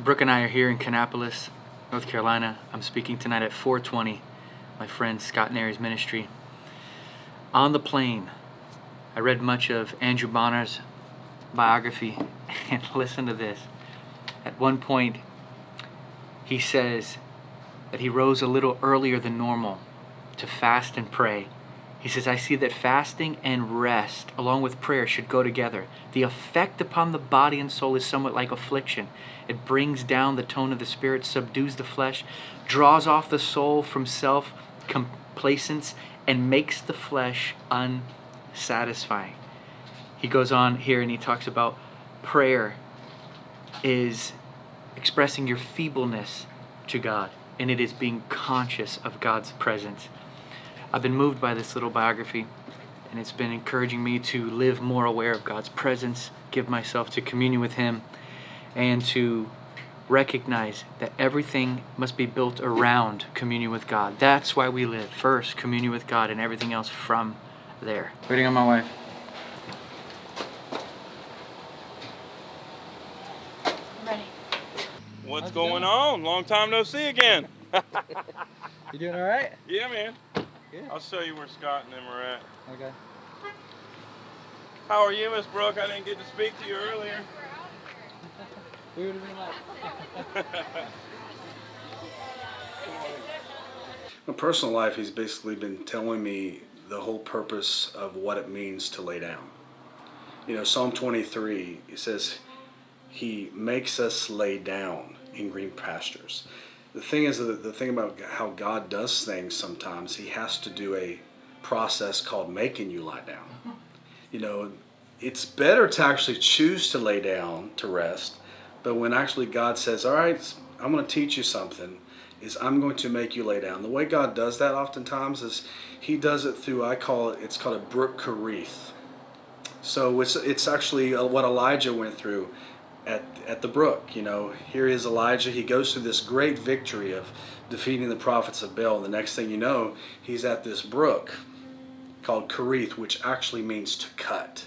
Brooke and I are here in Kannapolis, North Carolina. I'm speaking tonight at 420, my friend Scott Nary's ministry. On the plane, I read much of Andrew Bonner's biography, and listen to this. At one point, he says that he rose a little earlier than normal to fast and pray. He says, I see that fasting and rest, along with prayer, should go together. The effect upon the body and soul is somewhat like affliction. It brings down the tone of the spirit, subdues the flesh, draws off the soul from self-complacence, and makes the flesh unsatisfying. He goes on here and he talks about prayer is expressing your feebleness to God, and it is being conscious of God's presence. I've been moved by this little biography, and it's been encouraging me to live more aware of God's presence, give myself to communion with Him, and to recognize that everything must be built around communion with God. That's why we live. First, communion with God, and everything else from there. Waiting on my wife. I'm ready. What's going on? Long time no see again. You doing all right? Yeah, man. Good. I'll show you where Scott and them are at. Okay. How are you, Miss Brooke? I didn't get to speak to you earlier. We would have been like... My personal life, he's basically been telling me the whole purpose of what it means to lay down. You know, Psalm 23, it says, He makes us lay down in green pastures. The thing is, the thing about how God does things sometimes, He has to do a process called making you lie down. You know, it's better to actually choose to lay down to rest, but when actually God says, all right, I'm going to teach you something, is I'm going to make you lay down. The way God does that oftentimes is He does it through, it's called a brook karith. So it's actually what Elijah went through at the brook. You know, here is Elijah. He goes through this great victory of defeating the prophets of Baal. The next thing you know, he's at this brook called Karith, which actually means to cut.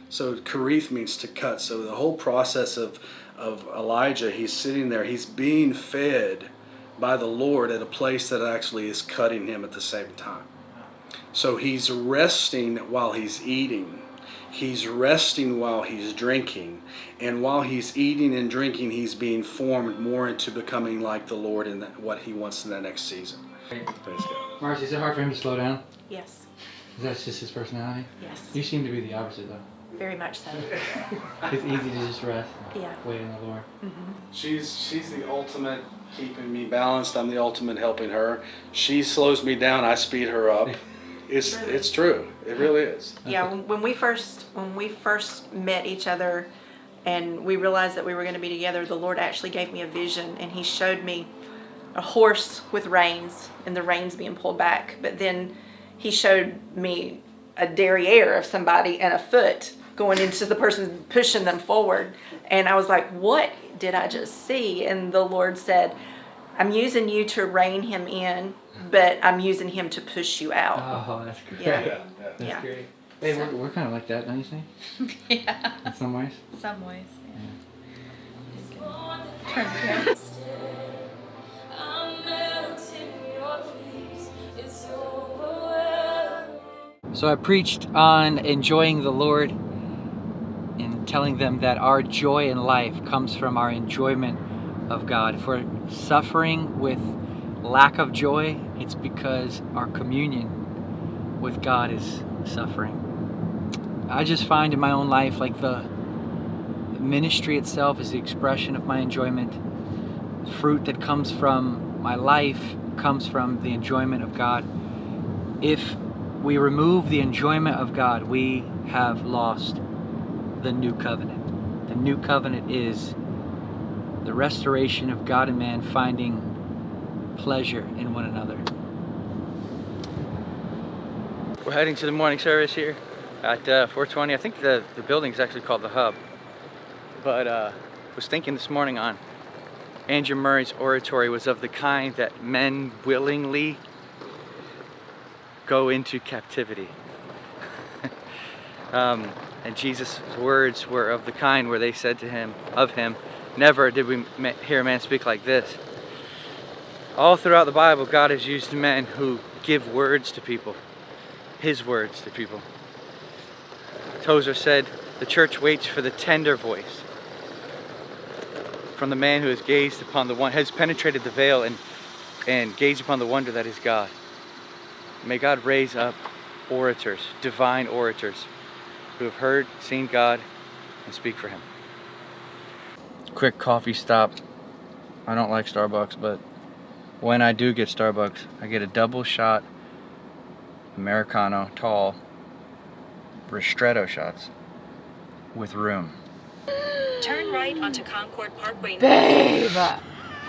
So Karith means to cut. So the whole process of Elijah, he's sitting there, he's being fed by the Lord at a place that actually is cutting him at the same time. So he's resting while he's eating. He's resting while he's drinking. And while he's eating and drinking, he's being formed more into becoming like the Lord in what he wants in that next season. Praise God. Marcy, is it hard for him to slow down? Yes. Is that just his personality? Yes. You seem to be the opposite, though. Very much so. It's easy to just rest. Yeah. Wait on the Lord. Mm-hmm. She's the ultimate keeping me balanced. I'm the ultimate helping her. She slows me down. I speed her up. It's true. It really is. Yeah. When we first met each other, and we realized that we were going to be together, the Lord actually gave me a vision, and He showed me a horse with reins, and the reins being pulled back. But then He showed me a derriere of somebody and a foot going into the person pushing them forward. And I was like, what did I just see? And the Lord said, I'm using you to rein him in, but I'm using him to push you out. Oh, that's great. Yeah. That's great. Hey, we're kind of like that, don't you think? Yeah. In some ways. Some ways. Yeah. So I preached on enjoying the Lord and telling them that our joy in life comes from our enjoyment of God. If we're suffering with lack of joy, it's because our communion with God is suffering. I just find in my own life, like the ministry itself is the expression of my enjoyment. Fruit that comes from my life comes from the enjoyment of God. If we remove the enjoyment of God, we have lost the new covenant. The new covenant is the restoration of God and man finding pleasure in one another. We're heading to the morning service here at 420. I think the building is actually called the Hub. But was thinking this morning on Andrew Murray's oratory was of the kind that men willingly go into captivity. And Jesus' words were of the kind where they said to him, of him, Never did we hear a man speak like this. All throughout the Bible, God has used men who give words to people, His words to people. Tozer said, the church waits for the tender voice from the man who has gazed upon the one, has penetrated the veil and gazed upon the wonder that is God. May God raise up orators, divine orators, who have heard, seen God, and speak for Him. Quick coffee stop. I don't like Starbucks, but when I do get Starbucks, I get a double shot Americano, tall, ristretto shots with room. Turn right onto Concord Parkway. Babe,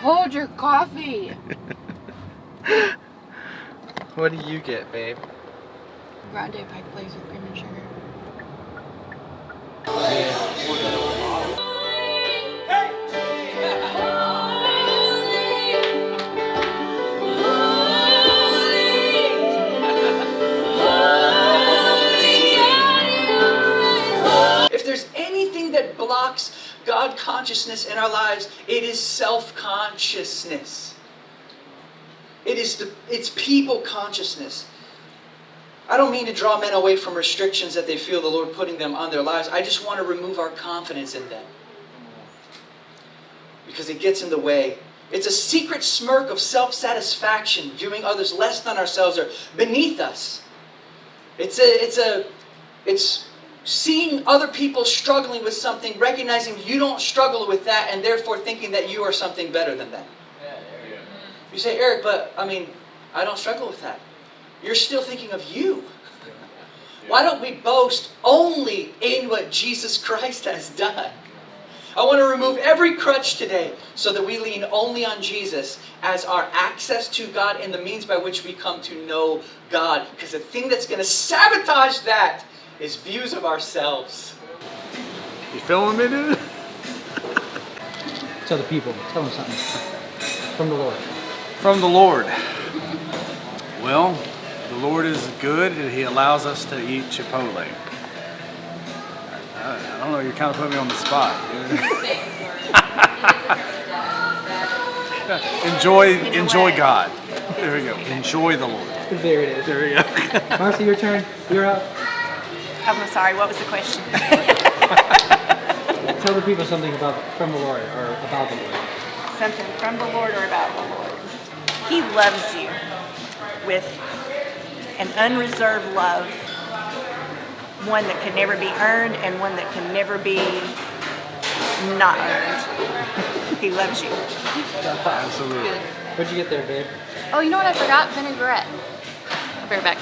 hold your coffee. What do you get, babe? Grande Pike Place with cream and sugar. If there's anything that blocks God consciousness in our lives, it is self-consciousness. It's people consciousness. I don't mean to draw men away from restrictions that they feel the Lord putting them on their lives. I just want to remove our confidence in them, because it gets in the way. It's a secret smirk of self-satisfaction, viewing others less than ourselves or beneath us. It's seeing other people struggling with something, recognizing you don't struggle with that, and therefore thinking that you are something better than them. You say, Eric, but I don't struggle with that. You're still thinking of you. Why don't we boast only in what Jesus Christ has done? I want to remove every crutch today so that we lean only on Jesus as our access to God and the means by which we come to know God. Because the thing that's going to sabotage that is views of ourselves. You filming me, dude? Tell the people, tell them something from the Lord. From the Lord. Well, the Lord is good and He allows us to eat Chipotle. I don't know, you kind of put me on the spot. Enjoy God. There we go. Enjoy the Lord. There it is. There we go. Marcy, your turn. You're up. I'm sorry, what was the question? Tell the people something from the Lord or about the Lord. Something from the Lord or about the Lord. He loves you with an unreserved love, one that can never be earned and one that can never be not earned. He loves you. Absolutely. What'd you get there, babe? Oh, you know what I forgot? Vinaigrette. I'll be right back.